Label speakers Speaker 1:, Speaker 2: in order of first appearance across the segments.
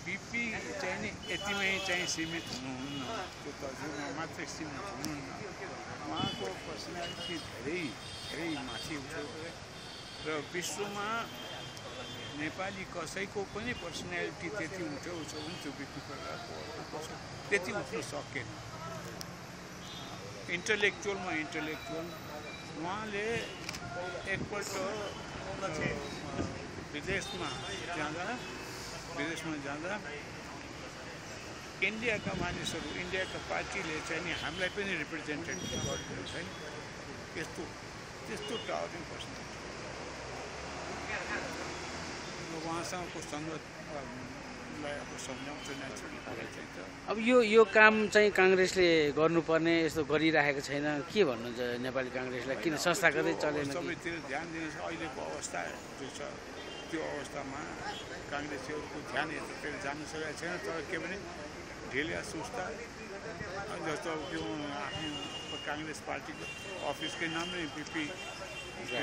Speaker 1: BP चाहिँ नि यतिमै चाहिँ सीमित हुनुहुन्न, त्यो तजुर्मा मात्रै सीमित हुनुहुन्न। उहाँको पर्सनालिटी धेरै धेरै माथि उठ्यो र विश्वमा नेपाली कसैको पनि पर्सनालिटी त्यति उठ्यो भने त्यो बिपी प्रकारको त्यति उठ्न सकेन। इन्टलेक्चुअलमा इन्टलेक्चुअल उहाँले एकपल्ट विदेशमा जाँदा इन्डियाका मानिसहरू, इन्डियाका पार्टीले चाहिँ नि हामीलाई पनि रिप्रेजेन्टेटिभ गरिदिनु छैन। त्यस्तो टावरिङ पर्सनालिटी उहाँसँगको सङ्गतलाई अब सम्झाउँछ नेचुरली कुरा चाहिँ।
Speaker 2: अब यो काम चाहिँ काङ्ग्रेसले गर्नुपर्ने यस्तो गरिराखेको छैन, के भन्नुहुन्छ नेपाली काङ्ग्रेसलाई? किन संस्थागतै चलेन?
Speaker 1: सबैतिर ध्यान दिनुहोस्। अहिलेको अवस्था जो छ त्यो अवस्थामा काङ्ग्रेसीहरूको ध्यान यतातिर जानु सकेको छैन। तर के भने ढिलिया सुस्ता जस्तो त्यो आफ्नो काङ्ग्रेस पार्टीको अफिसकै नाम नै बिपी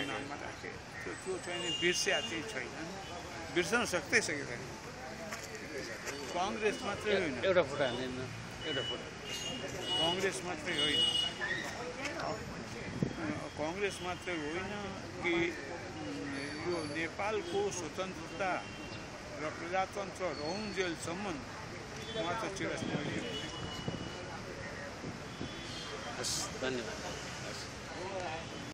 Speaker 1: नाममा राखे, त्यो चाहिँ नि बिर्सिया चाहिँ छैन, बिर्सन सक्दै सकेको छैन। काङ्ग्रेस मात्रै होइन,
Speaker 2: एउटा फुटा हाल्दैन, एउटा फुटा
Speaker 1: काङ्ग्रेस मात्रै होइन, काङ्ग्रेस मात्रै होइन कि यो नेपालको स्वतन्त्रता र प्रजातन्त्र रहउन्जेलसम्म उहाँ त चिरस्मरणीय।
Speaker 2: हस्, धन्यवाद।